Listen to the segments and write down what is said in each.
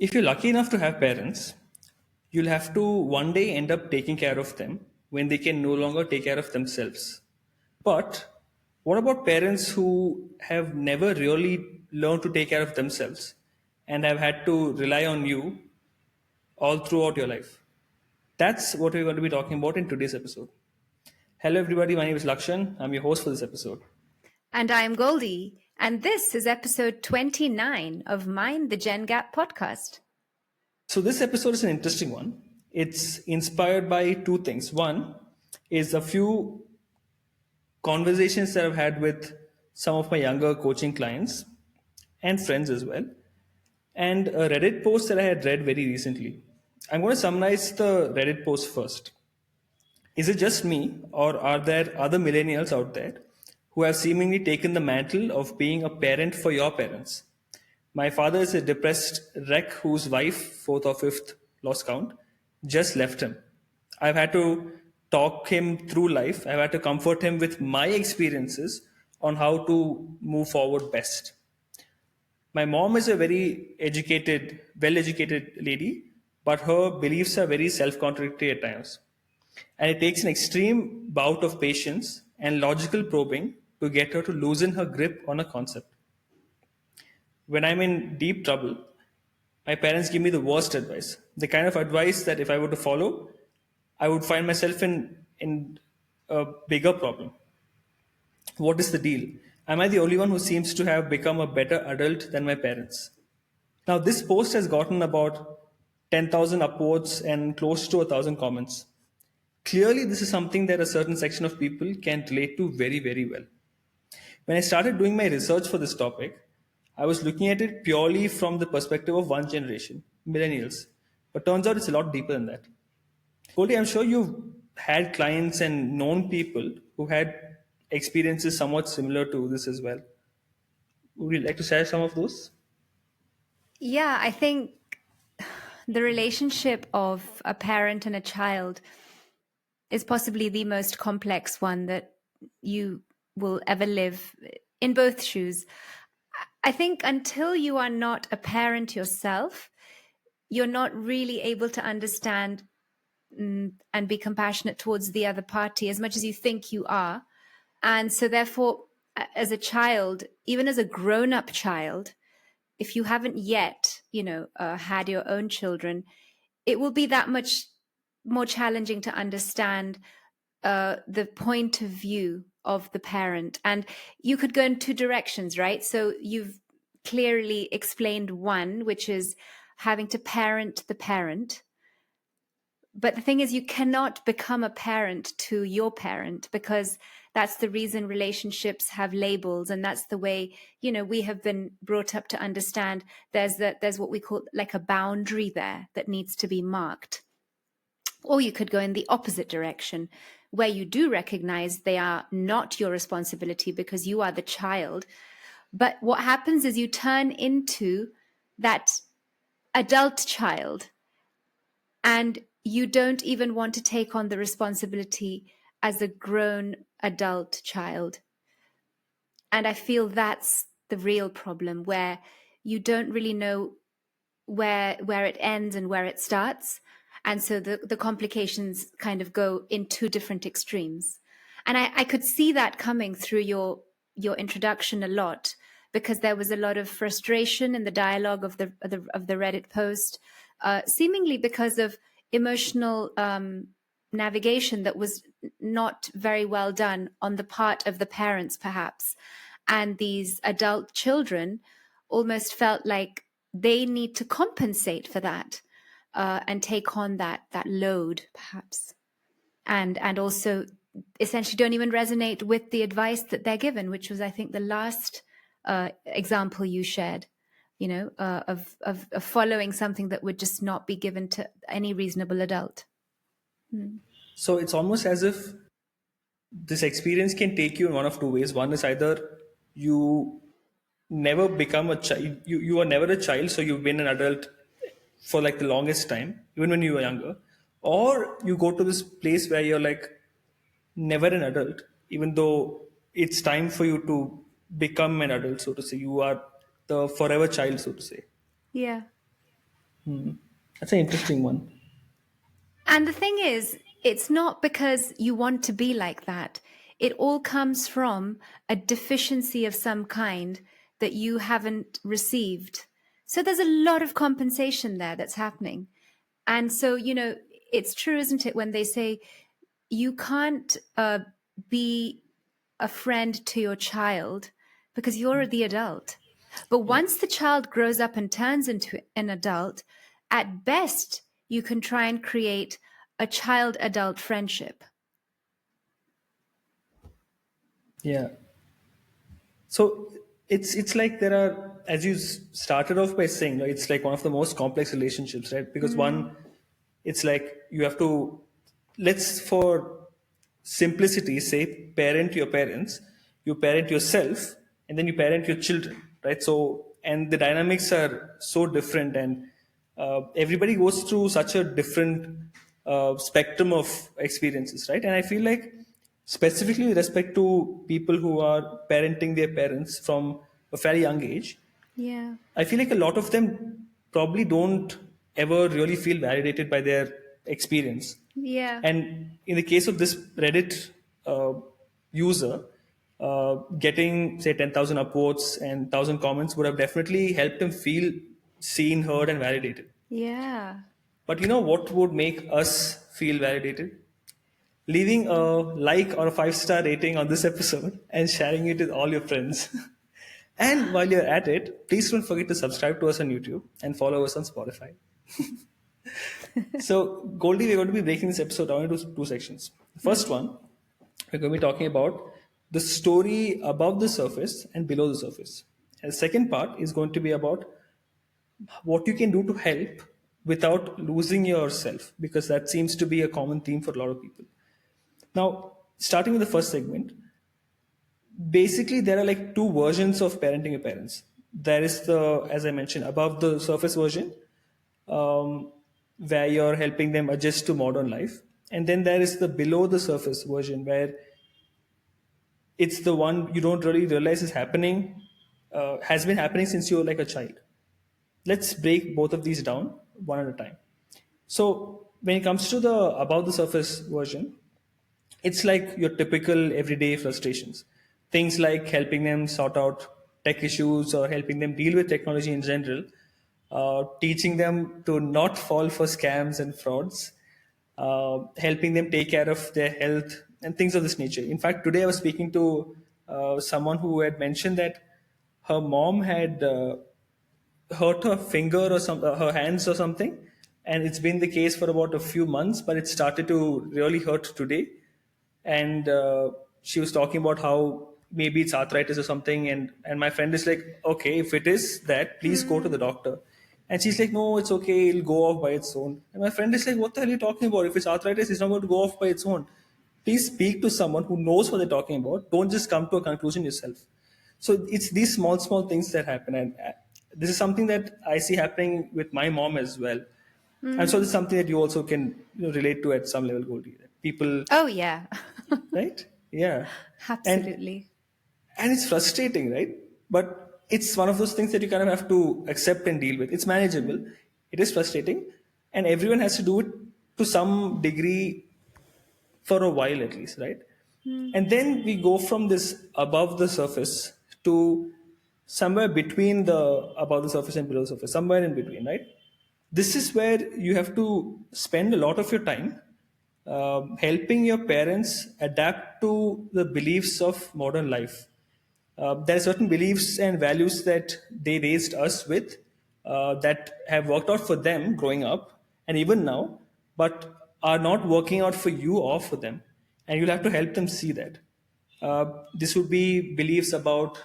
If you're lucky enough to have parents, you'll have to one day end up taking care of them when they can no longer take care of themselves. But what about parents who have never really learned to take care of themselves and have had to rely on you all throughout your life? That's what we're going to be talking about in today's episode. Hello, everybody. My name is Lakshan. I'm your host for this episode. And I'm Goldie, and this is episode 29 of Mind the Gen Gap podcast. So, this episode is an interesting one. It's inspired by two things. One is a few conversations that I've had with some of my younger coaching clients and friends as well, and a Reddit post that I had read very recently. I'm going to summarize the Reddit post first. Is it just me, or are there other millennials out there who have seemingly taken the mantle of being a parent for your parents? My father is a depressed wreck whose wife, fourth or fifth, lost count, just left him. I've had to talk him through life. I've had to comfort him with my experiences on how to move forward best. My mom is a very educated, well educated lady, but her beliefs are very self contradictory at times. And it takes an extreme bout of patience and logical probing to get her to loosen her grip on a concept. When I'm in deep trouble, my parents give me the worst advice. The kind of advice that if I were to follow, I would find myself in a bigger problem. What is the deal? Am I the only one who seems to have become a better adult than my parents? Now, this post has gotten about 10,000 upvotes and close to 1,000 comments. Clearly, this is something that a certain section of people can relate to very, very well. When I started doing my research for this topic, I was looking at it purely from the perspective of one generation, millennials. But turns out it's a lot deeper than that. Goldie, I'm sure you've had clients and known people who had experiences somewhat similar to this as well. Would you like to share some of those? Yeah, I think the relationship of a parent and a child is possibly the most complex one that you will ever live in both shoes. I think until you are not a parent yourself, you're not really able to understand and be compassionate towards the other party as much as you think you are. And so, therefore, as a child, even as a grown up child, if you haven't yet, had your own children, it will be that much more challenging to understand the point of view of the parent. And you could go in two directions, right? So you've clearly explained one, which is having to parent the parent. But the thing is, you cannot become a parent to your parent, because that's the reason relationships have labels. And that's the way, we have been brought up to understand there's what we call like a boundary there that needs to be marked. Or you could go in the opposite direction, where you do recognize they are not your responsibility because you are the child. But what happens is you turn into that adult child, and you don't even want to take on the responsibility as a grown adult child. And I feel that's the real problem, where you don't really know where it ends and where it starts. And so the complications kind of go in two different extremes. And I could see that coming through your introduction a lot, because there was a lot of frustration in the dialogue of the Reddit post, seemingly because of emotional navigation that was not very well done on the part of the parents, perhaps. And these adult children almost felt like they need to compensate for that, and take on that load, perhaps, and also essentially don't even resonate with the advice that they're given, which was, I think, the last example you shared, of following something that would just not be given to any reasonable adult. So it's almost as if this experience can take you in one of two ways. One is either you never become a child, you are never a child, so you've been an adult for like the longest time, even when you were younger, or you go to this place where you're like never an adult, even though it's time for you to become an adult, so to say. You are the forever child, so to say. Yeah. That's an interesting one. And the thing is, it's not because you want to be like that. It all comes from a deficiency of some kind that you haven't received. So there's a lot of compensation there that's happening. And so, it's true, isn't it, when they say you can't be a friend to your child because you're the adult. But Yeah. once the child grows up and turns into an adult, at best, you can try and create a child adult friendship. Yeah. So it's like there are, as you started off by saying, no, it's like one of the most complex relationships, right? Because Mm, one, it's like you have to, let's for simplicity say, parent your parents, you parent yourself, and then you parent your children, right? So and the dynamics are so different, and everybody goes through such a different spectrum of experiences, right? And I feel like specifically with respect to people who are parenting their parents from a very young age, yeah. I feel like a lot of them probably don't ever really feel validated by their experience. Yeah. And in the case of this Reddit uh, user, getting say 10,000 upvotes and 1,000 comments would have definitely helped him feel seen, heard, and validated. Yeah. But you know what would make us feel validated? Leaving a like or a 5-star rating on this episode and sharing it with all your friends. And while you're at it, please don't forget to subscribe to us on YouTube and follow us on Spotify. So, Goldie, we're going to be breaking this episode down into two sections. The first Mm. one, we're going to be talking about the story above the surface and below the surface. And the second part is going to be about what you can do to help without losing yourself, because that seems to be a common theme for a lot of people. Now, starting with the first segment, basically there are like two versions of parenting your parents. There is the, as I mentioned, above the surface version, um, where you're helping them adjust to modern life, and then there is the below the surface version where it's the one you don't really realize is happening, has been happening since you were like a child. Let's break both of these down one at a time. So when it comes to the above the surface version, it's like your typical everyday frustrations. Things like helping them sort out tech issues or helping them deal with technology in general, teaching them to not fall for scams and frauds, helping them take care of their health and things of this nature. In fact, today I was speaking to someone who had mentioned that her mom had hurt her finger or her hands or something, and it's been the case for about a few months, but it started to really hurt today. And she was talking about how maybe it's arthritis or something, and my friend is like, okay, if it is that, please go to the Mm. doctor. And she's like, no, it's okay, it'll go off by its own. And my friend is like, what the hell are you talking about? If it's arthritis, it's not going to go off by its own. Please speak to someone who knows what they're talking about. Don't just come to a conclusion yourself. So it's these small things that happen, and this is something that I see happening with my mom as well. And so this is Mm. something that you also can relate to at some level, Goldie. People, Oh, yeah. right? Yeah, and Absolutely. and it's frustrating, right? But it's one of those things that you kind of have to accept and deal with. It's manageable. Mm. It is frustrating, and everyone has to do it to some degree for a while at least, right? Mm. And then we go from this above the surface to somewhere between the above the surface and below the surface, somewhere in between, right? This is where you have to spend a lot of your time helping your parents adapt to the beliefs of modern life. There are certain beliefs and values that they raised us with that have worked out for them growing up and even now, but are not working out for you or for them. And you'll have to help them see that. This would be beliefs about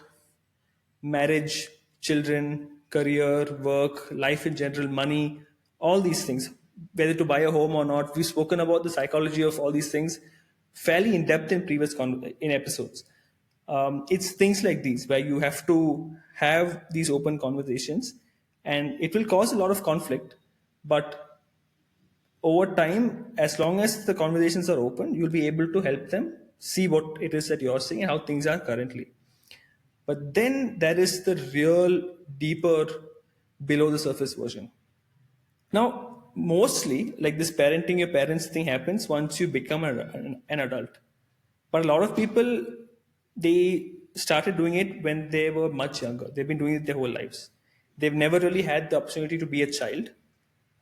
marriage, children, career, work, life in general, money, all these things, whether to buy a home or not. We've spoken about the psychology of all these things fairly in depth in previous in episodes. It's things like these where you have to have these open conversations, and it will cause a lot of conflict, but over time, as long as the conversations are open, you'll be able to help them see what it is that you're seeing and how things are currently. But then there is the real, deeper, below the surface version. Now, mostly, like this parenting your parents thing happens once you become an adult. But a lot of people, they started doing it when they were much younger. They've been doing it their whole lives. They've never really had the opportunity to be a child.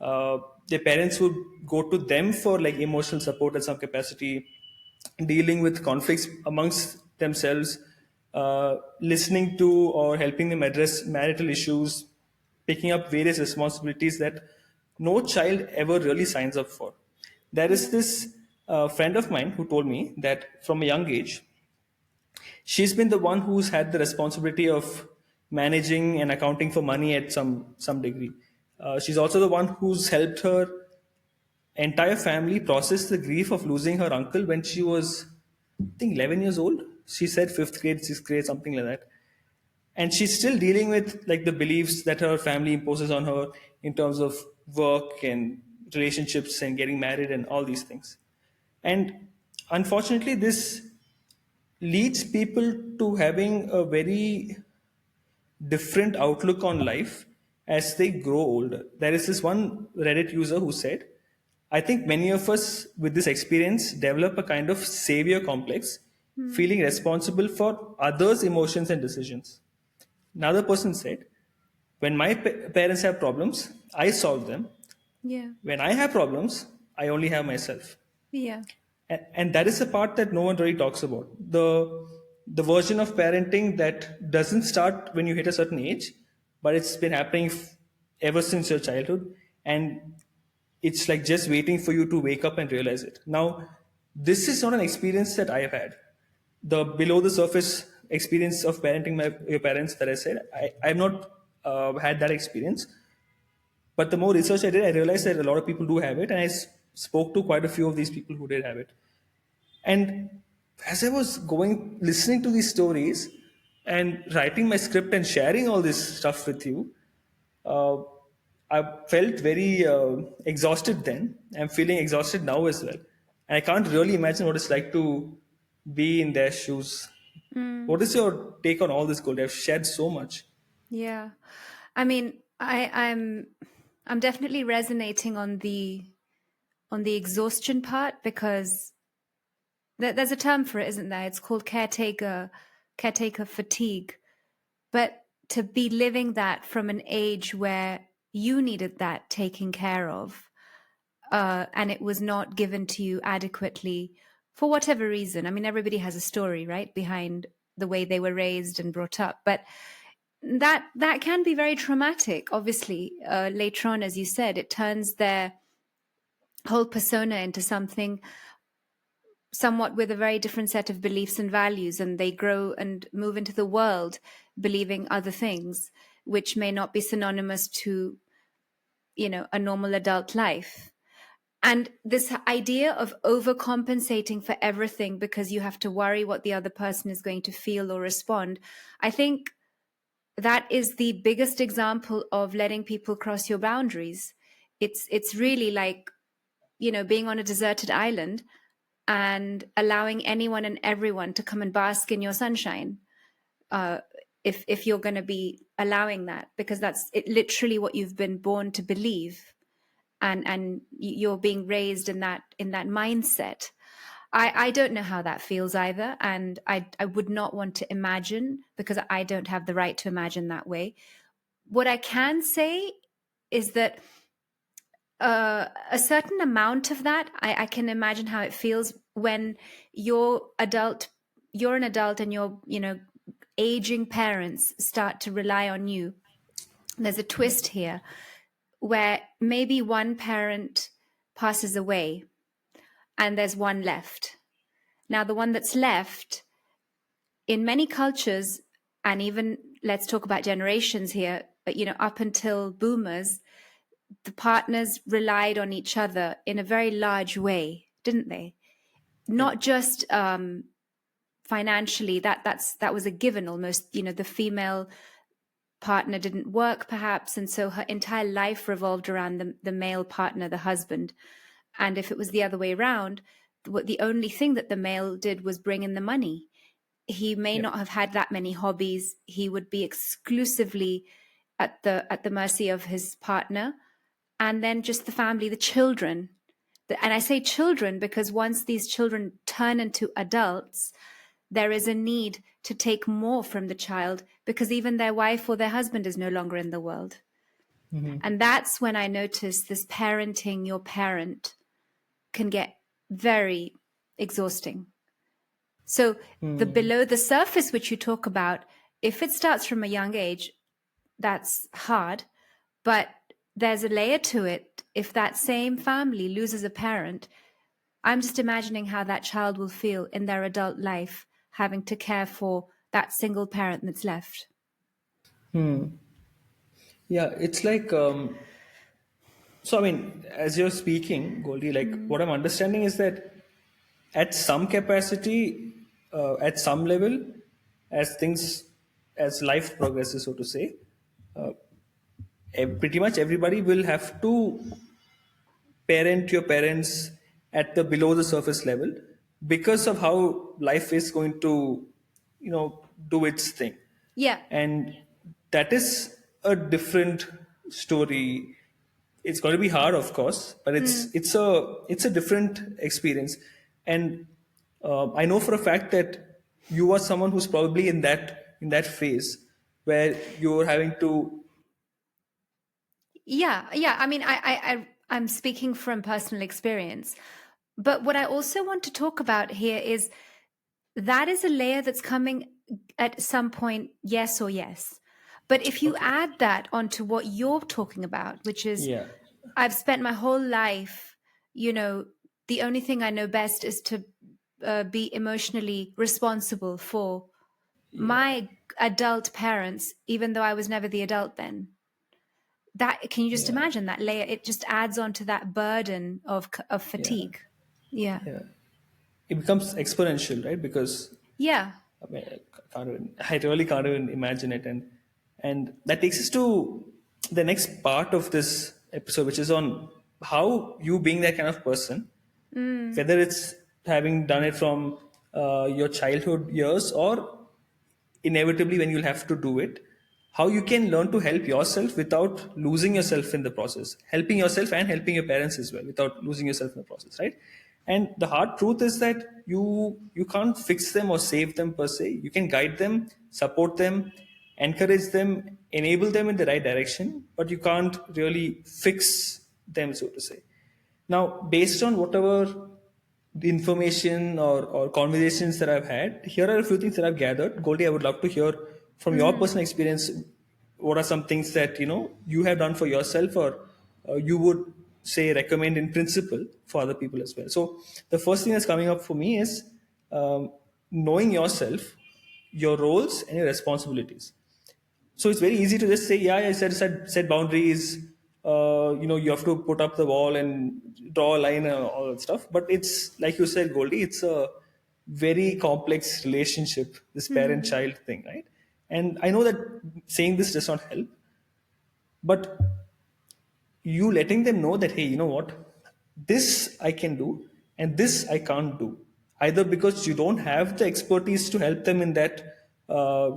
uh, their parents would go to them for like emotional support at some capacity, dealing with conflicts amongst themselves, listening to or helping them address marital issues, picking up various responsibilities that no child ever really signs up for. There is Yeah. this friend of mine who told me that from a young age, she's been the one who's had the responsibility of managing and accounting for money at some degree. She's also the one who's helped her entire family process the grief of losing her uncle when she was, I think, 11 years old. She said fifth grade, sixth grade, something like that. And she's still dealing with like the beliefs that her family imposes on her in terms of work and relationships and getting married and all these things. And unfortunately, this leads people to having a very different outlook on life as they grow older. There is this one Reddit user who said, I think many of us with this experience develop a kind of savior complex, Mm. feeling responsible for others' emotions and decisions. Another person said, when my parents have problems, I solve them. Yeah. When I have problems, I only have myself. Yeah. And that is the part that no one really talks about. The version of parenting that doesn't start when you hit a certain age, but it's been happening ever since your childhood, and it's like just waiting for you to wake up and realize it. Now, this is not an experience that I have had. The below the surface experience of parenting your parents that I said, I have not had that experience. But the more research I did, I realized that a lot of people do have it, and spoke to quite a few of these people who did have it. And as I was going, listening to these stories and writing my script and sharing all this stuff with you, uh, I felt very exhausted then. I'm feeling exhausted now as well. And I can't really imagine what it's like to be in their shoes. Mm. What is your take on all this, Gold? I've shared so much. Yeah. I mean, I'm definitely resonating on the exhaustion part because there's a term for it, isn't there? It's called caretaker fatigue. But to be living that from an age where you needed that taken care of, and it was not given to you adequately for whatever reason. I mean, everybody has a story, right, behind the way they were raised and brought up, but that can be very traumatic. Obviously, later on, as you said, it turns their whole persona into something somewhat with a very different set of beliefs and values, and they grow and move into the world believing other things which may not be synonymous to, a normal adult life. And this idea of overcompensating for everything because you have to worry what the other person is going to feel or respond, I think that is the biggest example of letting people cross your boundaries. It's really like, being on a deserted island and allowing anyone and everyone to come and bask in your sunshine. Uh, if you're going to be allowing that, because that's literally what you've been born to believe, and you're being raised in that mindset. I don't know how that feels either, and I would not want to imagine, because I don't have the right to imagine that way. What I can say is that a certain amount of that, I can imagine how it feels when you're an adult and your aging parents start to rely on you. There's a twist here where maybe one parent passes away and there's one left. Now, the one that's left, in many cultures, and even let's talk about generations here, but up until boomers, the partners relied on each other in a very large way, didn't they? Yeah. Not just financially. That was a given almost. The female partner didn't work perhaps, and so her entire life revolved around the male partner, the husband. And if it was the other way around, the only thing that the male did was bring in the money. He may Yeah. not have had that many hobbies. He would be exclusively at the mercy of his partner, and then just the family, the children. And I say children because once these children turn into adults, there is a need to take more from the child because even their wife or their husband is no longer in the world. And that's when I noticed this parenting your parent can get very exhausting. So the below the surface, which you talk about, if it starts from a young age, that's hard. But there's a layer to it. If that same family loses a parent, I'm just imagining how that child will feel in their adult life, having to care for that single parent that's left. Yeah, it's like so. I mean, as you're speaking, Goldie, like what I'm understanding is that at some capacity, at some level, as things, as life progresses, so to say, pretty much everybody will have to parent your parents at the below the surface level because of how life is going to, do its thing. Yeah. And that is a different story. It's going to be hard, of course, but it's a different experience. And I know for a fact that you are someone who's probably in that phase where you're having to. Yeah, yeah. I mean, I'm speaking from personal experience. But what I also want to talk about here is that is a layer that's coming at some point, yes or yes. But if you Okay. add that onto what you're talking about, which is Yeah. I've spent my whole life, you know, the only thing I know best is to be emotionally responsible for Yeah. my adult parents, even though I was never the adult then. That can you just Yeah. imagine that layer? It just adds on to that burden of Yeah. fatigue. Yeah, Yeah. It becomes exponential, right? Because yeah. I mean, I really can't even imagine it, and that takes us to the next part of this episode, which is on how you being that kind of person, Mm, whether it's having done it from your childhood years or inevitably when you'll have to do it, how you can learn to help yourself without losing yourself in the process, helping yourself and helping your parents as well without losing yourself in the process, right? And the hard truth is that you can't fix them or save them per se. You can guide them, support them, encourage them, enable them in the right direction, but you can't really fix them, so to say. Now, based on whatever the information or conversations that I've had, here are a few things that I've gathered. Goldie, I would love to hear from your mm. personal experience. What are some things that you have done for yourself, or you would say recommend in principle for other people as well? So the first thing that's coming up for me is knowing yourself, your roles, and your responsibilities. So it's very easy to just say, yeah, I set boundaries. You have to put up the wall and draw a line and all that stuff. But it's like you said, Goldie, it's a very complex relationship, this Hmm. parent-child thing, right? And I know that saying this does not help, but you letting them know that, hey, you know what, this I can do and this I can't do, either because you don't have the expertise to help them in that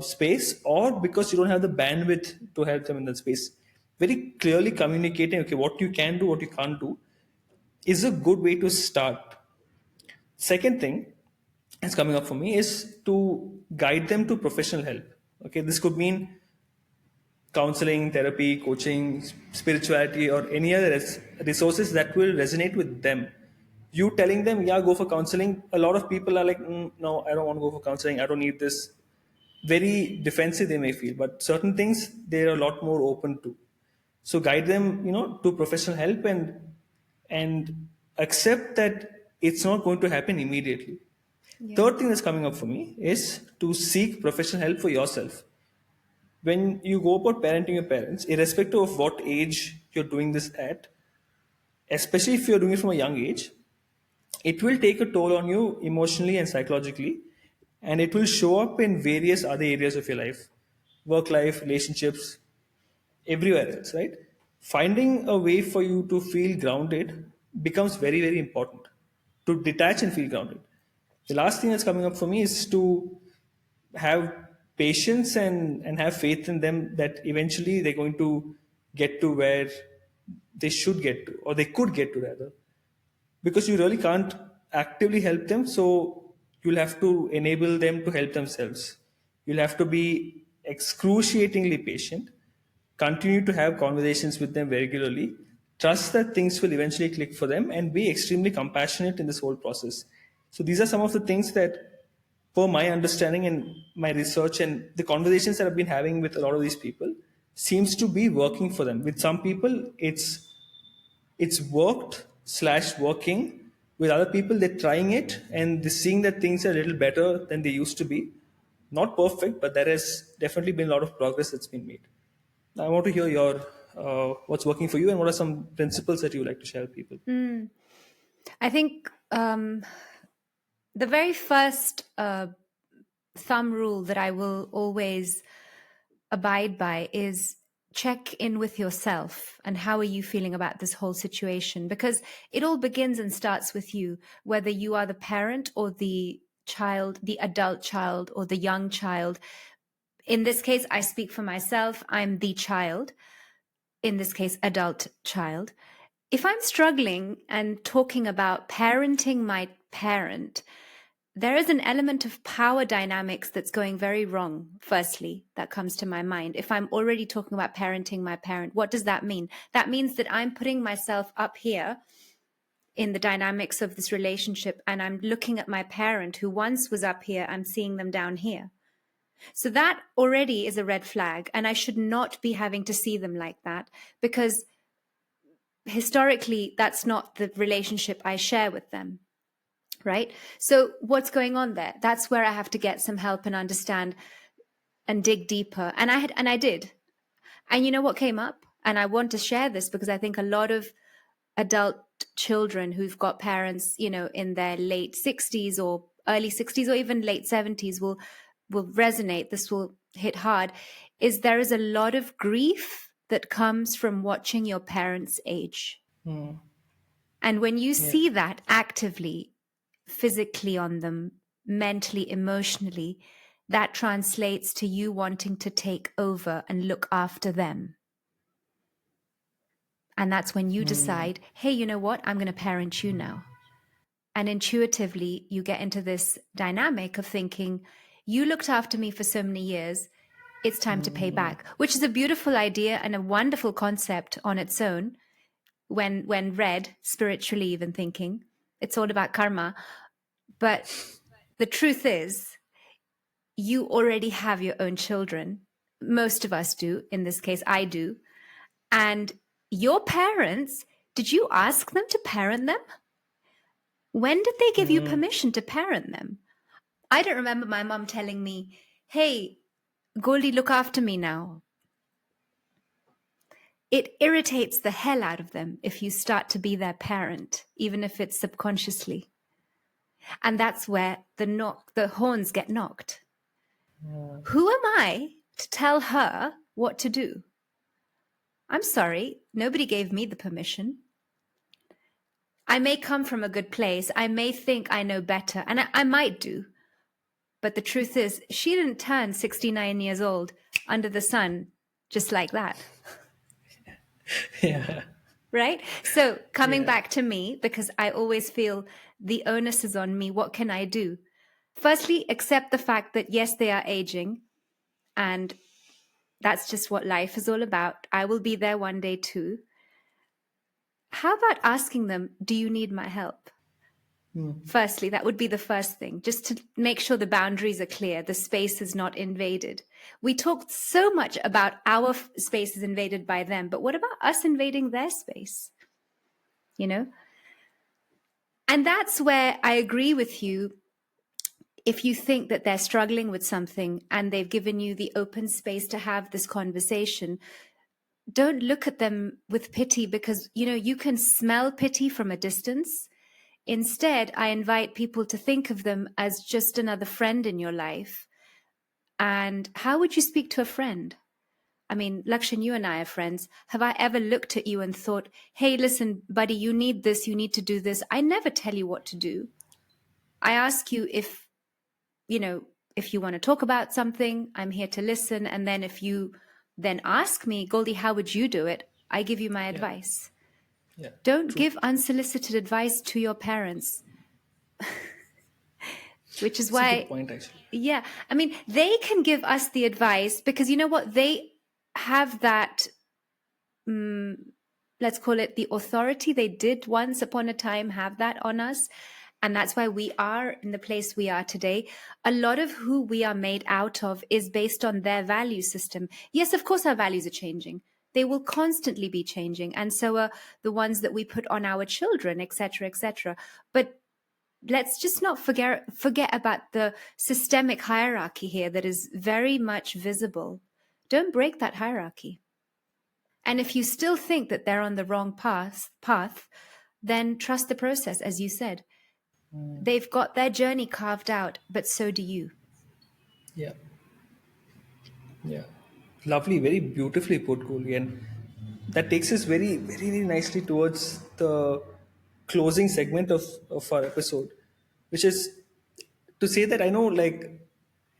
space, or because you don't have the bandwidth to help them in that space. Very clearly communicating, okay, what you can do, what you can't do, is a good way to start. Second thing that's coming up for me is to guide them to professional help. Okay, this could mean counseling, therapy, coaching, spirituality, or any other resources that will resonate with them. You telling them, yeah, go for counseling. A lot of people are like, no, I don't want to go for counseling. I don't need this. Very defensive they may feel, but certain things they're a lot more open to. So guide them, to professional help, and accept that it's not going to happen immediately. Yeah. Third thing that's coming up for me is to seek professional help for yourself. When you go about parenting your parents, irrespective of what age you're doing this at, especially if you're doing it from a young age, it will take a toll on you emotionally and psychologically, and it will show up in various other areas of your life, work life, relationships, everywhere else, right? Finding a way for you to feel grounded becomes very, very important, to detach and feel grounded. The last thing that's coming up for me is to have patience and have faith in them that eventually they're going to get to where they should get to, or they could get to rather, because you really can't actively help them. So you'll have to enable them to help themselves. You'll have to be excruciatingly patient, continue to have conversations with them regularly, trust that things will eventually click for them, and be extremely compassionate in this whole process. So these are some of the things that, per my understanding and my research and the conversations that I've been having with a lot of these people, seems to be working for them. With some people, it's worked slash working. With other people, they're trying it and they're seeing that things are a little better than they used to be. Not perfect, but there has definitely been a lot of progress that's been made. I want to hear your what's working for you and what are some principles that you would like to share with people. I think the very first thumb rule that I will always abide by is check in with yourself and how are you feeling about this whole situation, because it all begins and starts with you, whether you are the parent or the child, the adult child or the young child. In this case, I speak for myself. I'm the child, in this case, adult child. If I'm struggling and talking about parenting my parent, there is an element of power dynamics that's going very wrong. Firstly, that comes to my mind. If I'm already talking about parenting my parent, what does that mean? That means that I'm putting myself up here in the dynamics of this relationship, and I'm looking at my parent who once was up here, I'm seeing them down here. So that already is a red flag, and I should not be having to see them like that, because historically, that's not the relationship I share with them. Right? So what's going on there? That's where I have to get some help and understand and dig deeper. And I did. And you know what came up? And I want to share this because I think a lot of adult children who've got parents, in their late 60s or early 60s or even late 70s will resonate. This will hit hard. Is there is a lot of grief that comes from watching your parents age. And when you see that actively, physically on them, mentally, emotionally, that translates to you wanting to take over and look after them. And that's when you decide, hey, you know what? I'm going to parent you now. And intuitively, you get into this dynamic of thinking, you looked after me for so many years. It's time to pay back, which is a beautiful idea and a wonderful concept on its own. When read spiritually, even thinking, it's all about karma. But the truth is, you already have your own children. Most of us do. In this case, I do. And your parents, did you ask them to parent them? When did they give you permission to parent them? I don't remember my mom telling me, hey, Goldie, look after me now. It irritates the hell out of them if you start to be their parent, even if it's subconsciously. And that's where the horns get knocked. Who am I to tell her what to do? I'm sorry, nobody gave me the permission. I may come from a good place. I may think I know better, and I might do. But the truth is, she didn't turn 69 years old under the sun just like that. Yeah. Right? So coming back to me, because I always feel the onus is on me. What can I do? Firstly, accept the fact that, yes, they are aging. And that's just what life is all about. I will be there one day too. How about asking them, do you need my help? Firstly, that would be the first thing, just to make sure the boundaries are clear, the space is not invaded. We talked so much about our space is invaded by them, but what about us invading their space? And that's where I agree with you. If you think that they're struggling with something and they've given you the open space to have this conversation, don't look at them with pity, because, you can smell pity from a distance. Instead, I invite people to think of them as just another friend in your life. And how would you speak to a friend? I mean, Lakshan, you and I are friends. Have I ever looked at you and thought, hey, listen, buddy, you need this, you need to do this? I never tell you what to do. I ask you if you want to talk about something, I'm here to listen. And then if you then ask me, Goldie, how would you do it? I give you my advice. Yeah. Don't True. give unsolicited advice to your parents, which is It's a good why, point, actually. yeah, I mean, they can give us the advice because you know what? They have that, let's call it the authority. They did once upon a time have that on us. And that's why we are in the place we are today. A lot of who we are made out of is based on their value system. Yes, of course, our values are changing. They will constantly be changing. And so are the ones that we put on our children, etc., etc. But let's just not forget about the systemic hierarchy here that is very much visible. Don't break that hierarchy. And if you still think that they're on the wrong path, then trust the process, as you said. They've got their journey carved out, but so do you. Yeah. Yeah. Lovely, very beautifully put, Goli. And that takes us very, very, very nicely towards the closing segment of our episode, which is to say that I know, like,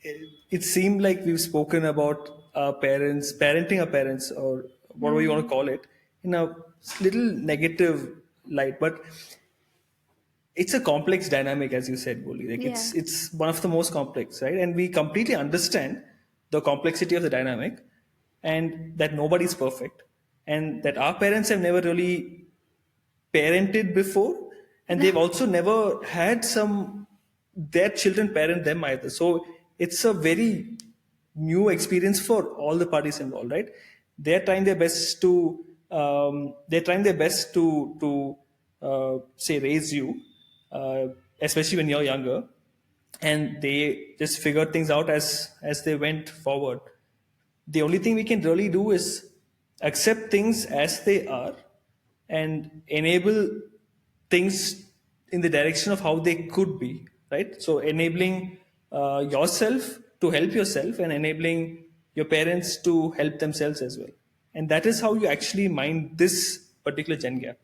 it seemed like we've spoken about our parents, parenting our parents, or whatever you want to call it, in a little negative light. But it's a complex dynamic, as you said, Boli. Like Yeah. it's one of the most complex, right? And we completely understand the complexity of the dynamic, and that nobody's perfect, and that our parents have never really parented before, and they've also never had some their children parent them either. So it's a very new experience for all the parties involved, right? They're trying their best to say raise you, uh, especially when you're younger, and they just figured things out as they went forward. The only thing we can really do is accept things as they are and enable things in the direction of how they could be, right? So enabling yourself to help yourself and enabling your parents to help themselves as well. And that is how you actually mind this particular gen gap.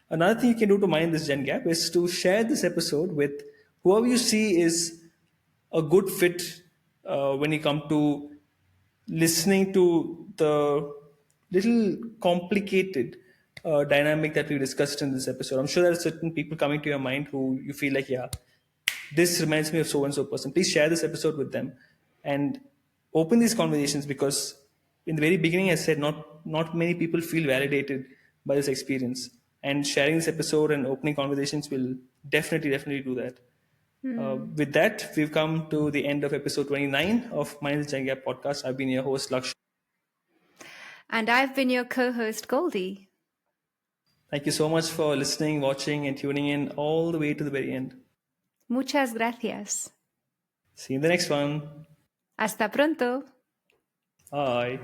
Another thing you can do to mind this gen gap is to share this episode with whoever you see is a good fit when you come to listening to the little complicated dynamic that we discussed in this episode. I'm sure there are certain people coming to your mind who you feel like, yeah, this reminds me of so and so person. Please share this episode with them and open these conversations, because in the very beginning I said not many people feel validated by this experience, and sharing this episode and opening conversations will definitely do that. With that, we've come to the end of episode 29 of Mind the Gen Gap podcast. I've been your host, Lakshan. And I've been your co host, Goldie. Thank you so much for listening, watching, and tuning in all the way to the very end. Muchas gracias. See you in the next one. Hasta pronto. Bye.